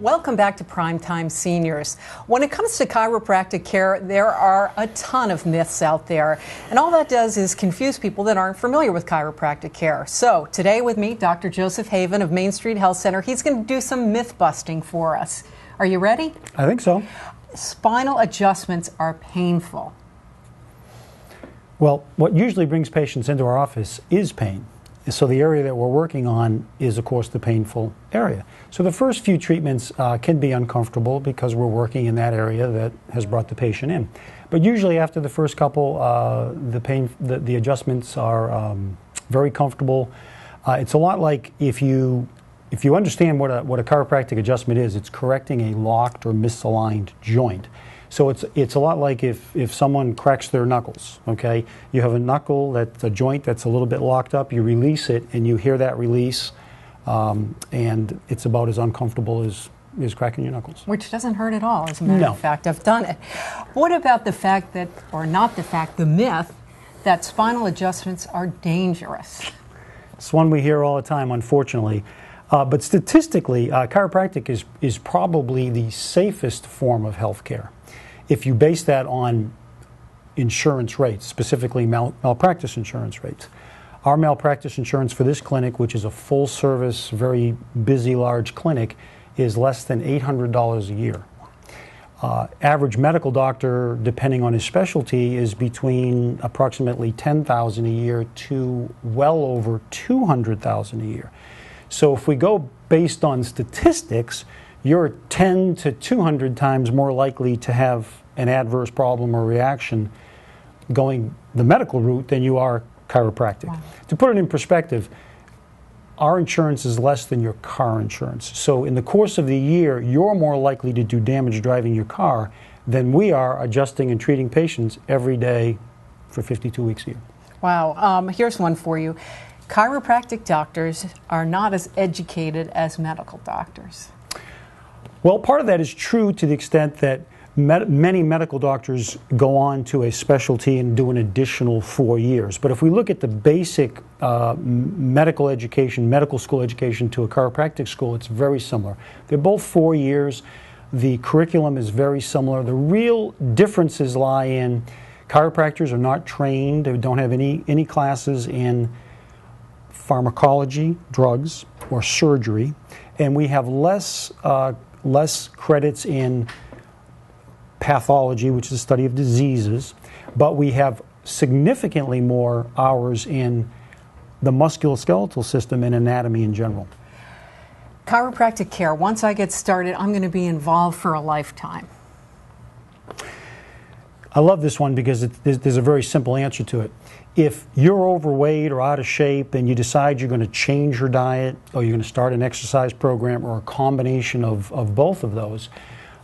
Welcome back to Primetime Seniors. When it comes to chiropractic care, there are a ton of myths out there, and all that does is confuse people that aren't familiar with chiropractic care. So today with me, Dr. Joseph Haven of Main Street Health Center. He's going to do some myth busting for us. Are you ready? I think so. Spinal adjustments are painful. Well, what usually brings patients into our office is pain. So the area that we're working on is, of course, the painful area. So the first few treatments can be uncomfortable because we're working in that area that has brought the patient in. But usually after the first couple, the adjustments are very comfortable. It's a lot like if you understand what a chiropractic adjustment is, it's correcting a locked or misaligned joint. So it's a lot like if someone cracks their knuckles, okay? You have a knuckle, that's a joint that's a little bit locked up, you release it and you hear that release, and it's about as uncomfortable as cracking your knuckles. Which doesn't hurt at all, as a matter of fact. I've done it. What about the fact that, or not the fact, the myth that spinal adjustments are dangerous? It's one we hear all the time, unfortunately. But statistically, chiropractic is probably the safest form of health care. If you base that on insurance rates, specifically malpractice insurance rates. Our malpractice insurance for this clinic, which is a full-service, very busy, large clinic, is less than $800 a year. Average medical doctor, depending on his specialty, is between approximately $10,000 a year to well over $200,000 a year. So if we go based on statistics, you're 10 to 200 times more likely to have an adverse problem or reaction going the medical route than you are chiropractic. Wow. To put it in perspective, our insurance is less than your car insurance. So in the course of the year, you're more likely to do damage driving your car than we are adjusting and treating patients every day for 52 weeks a year. Wow. Here's one for you. Chiropractic doctors are not as educated as medical doctors. Well, part of that is true to the extent that many medical doctors go on to a specialty and do an additional 4 years. But if we look at the basic medical education, medical school education to a chiropractic school, it's very similar. They're both 4 years. The curriculum is very similar. The real differences lie in chiropractors are not trained, they don't have any classes in pharmacology, drugs, or surgery, and we have less credits in pathology, which is the study of diseases, but we have significantly more hours in the musculoskeletal system and anatomy in general. Chiropractic care, once I get started, I'm going to be involved for a lifetime. I love this one because there's a very simple answer to it. If you're overweight or out of shape and you decide you're going to change your diet or you're going to start an exercise program or a combination of both of those,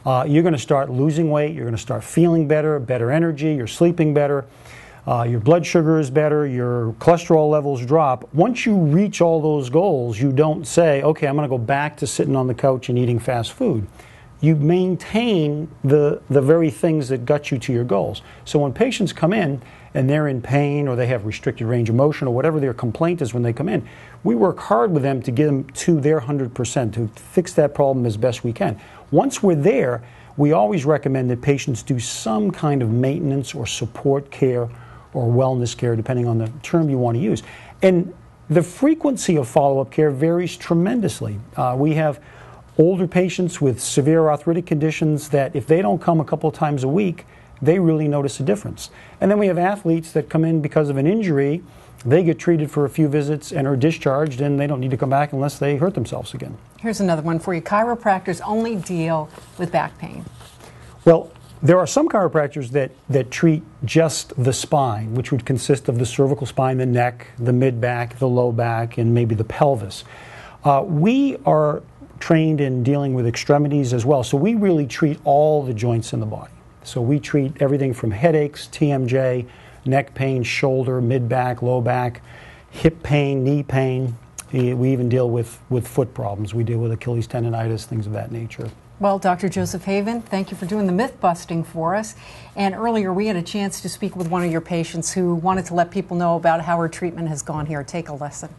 you're going to start losing weight, you're going to start feeling better energy, you're sleeping better, your blood sugar is better, your cholesterol levels drop. Once you reach all those goals, you don't say, okay, I'm going to go back to sitting on the couch and eating fast food. You maintain the very things that got you to your goals. So when patients come in and they're in pain or they have restricted range of motion or whatever their complaint is when they come in, we work hard with them to get them to their 100%, to fix that problem as best we can. Once we're there, we always recommend that patients do some kind of maintenance or support care or wellness care, depending on the term you want to use. And the frequency of follow-up care varies tremendously. We have older patients with severe arthritic conditions that if they don't come a couple of times a week, they really notice a difference. And then we have athletes that come in because of an injury, they get treated for a few visits and are discharged and they don't need to come back unless they hurt themselves again. Here's another one for you. Chiropractors only deal with back pain. Well, there are some chiropractors that treat just the spine, which would consist of the cervical spine, the neck, the mid-back, the low back, and maybe the pelvis. We are trained in dealing with extremities as well, so we really treat all the joints in the body. So we treat everything from headaches, TMJ, neck pain, shoulder, mid-back, low back, hip pain, knee pain. We even deal with foot problems. We deal with Achilles tendonitis, things of that nature. Well, Dr. Joseph Haven, thank you for doing the myth busting for us. And earlier we had a chance to speak with one of your patients who wanted to let people know about how her treatment has gone here. Take a listen.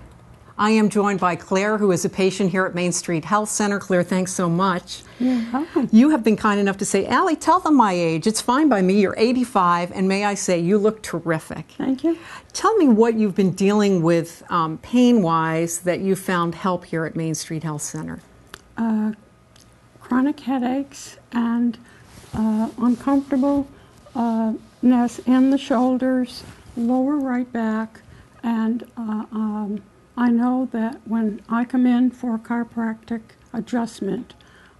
I am joined by Claire, who is a patient here at Main Street Health Center. Claire, thanks so much. Yeah. You have been kind enough to say, Allie, tell them my age. It's fine by me. You're 85, and may I say, you look terrific. Thank you. Tell me what you've been dealing with pain-wise that you found help here at Main Street Health Center. Chronic headaches and uncomfortableness in the shoulders, lower right back, and I know that when I come in for a chiropractic adjustment,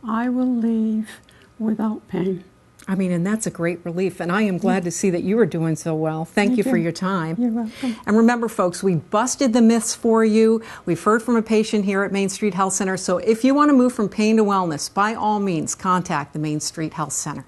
I will leave without pain. I mean, and that's a great relief, and I am glad to see that you are doing so well. Thank you for your time. You're welcome. And remember, folks, we busted the myths for you. We've heard from a patient here at Main Street Health Center, so if you want to move from pain to wellness, by all means, contact the Main Street Health Center.